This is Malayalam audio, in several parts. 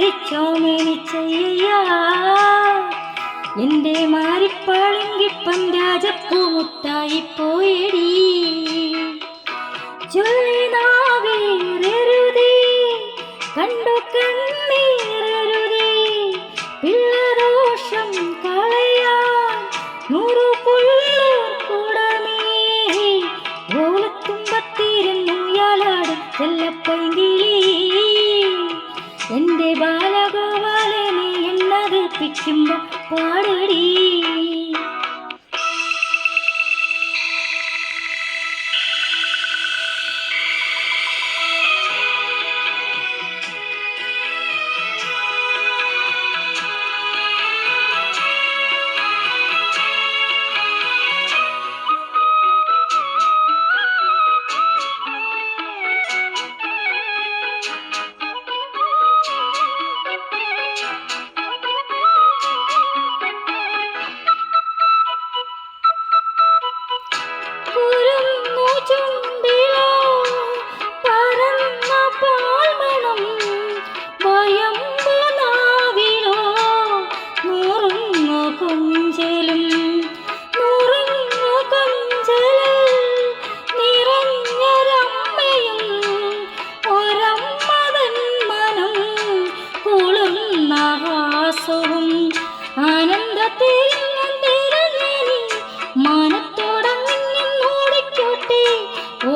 കിന്നരിച്ചോമേനിച്ചയ്യ എന്റെ മാറിപ്പാളിങ്കിപ്പം രാജപ്പൂമുത്തായി പോയടി ചൊല്ലിനാവേറരുതേ കണ്ടു കണ്ണീരരുതേ പിള്ളദോഷം കളയാൻ നൂറു പുള്ളൂർക്കുടമേ ഓലത്തുമ്പത്തിരുന്നു യാലാടും ചെല്ലപ്പൈങ്കിളി എന്റെ ബാലഗോപാലനെ എണ്ണതിപ്പിക്കുമ്പോ പാടടി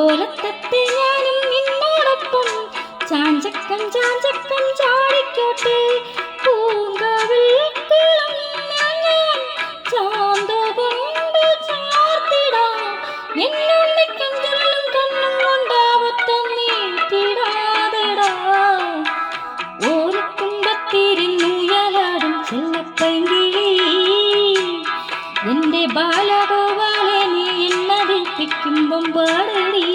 ഓലത്തത്തെ ഞാനും നിന്നോടൊപ്പം ചാഞ്ചക്കം ചാഞ്ചക്കം ചാടിക്കോട്ടെ പൂങ്കാവിൽ ഞാൻ ചാന്ത കൊണ്ട് ചാർത്തിടാം എന്നുണ്ണിക്കും ചുള്ളും കണ്ണും കൊണ്ടാവത്തം നീട്ടിടാതെടാ ഓലത്തുമ്പത്തിരുന്നു യാലാടും ചെല്ലപ്പൈങ്കിളി എന്റെ ബാലഗോപാലനെ എണ്ണതിപ്പിക്കുമ്പം പാടടി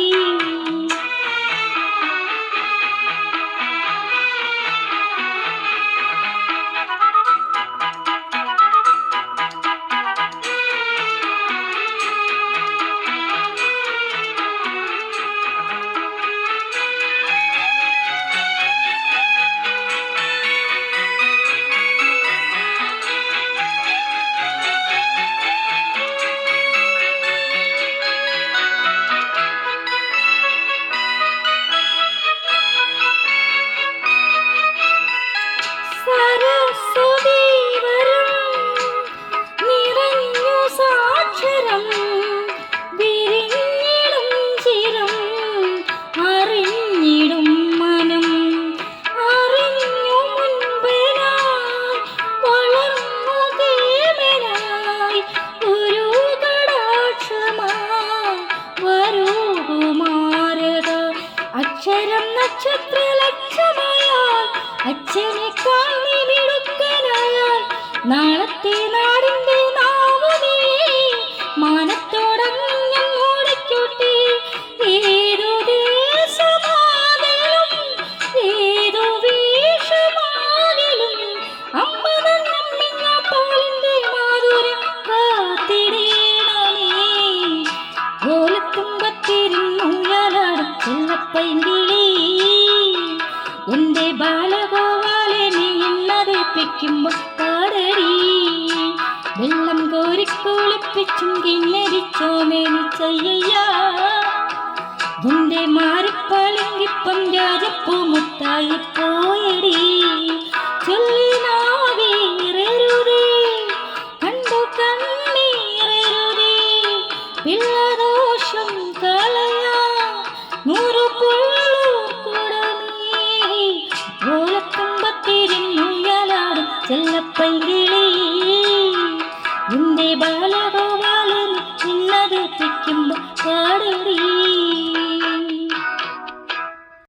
നക്ഷത്രലക്ഷമായാൽ അച്ഛനെ കാണി മിടുക്കനായാൽ നാളത്തെ നാടിന്റെ നാവുനീ മാനത്തോടങ്ങും ഓടിക്കോട്ടെ ഏതോ ദേശമാകലും ഏതോ വേഷമാകലും അമ്മ നമ്മിഞ്ഞ പാലിന്റെ മാധുര്യം കാത്തിടേണമേ ഓലത്തുമ്പത്തിരുന്നു യാലാടും ചെല്ലപ്പൈങ്കിളി എന്റെ ബാലഗോപാലനെ എണ്ണതിപ്പിക്കുമ്പോ പാടടി വെള്ളം കോരിക്കുളിപ്പിച്ചും കിന്നരിച്ചോമേനിച്ചയ്യ എന്റെ മാറിപ്പാളിങ്കിപ്പം രാജപ്പൂമുത്തായി പോയടി ചൊല്ലിനാവേറരുതേ കണ്ടു കണ്ണീരരുതേ പിള്ളദോഷം കളയാ നൂറു പുള്ളൂർക്കുടമേ ഓലത്തുമ്പത്തിരുന്നു യാലാടും ചെല്ലപ്പൈങ്കിളി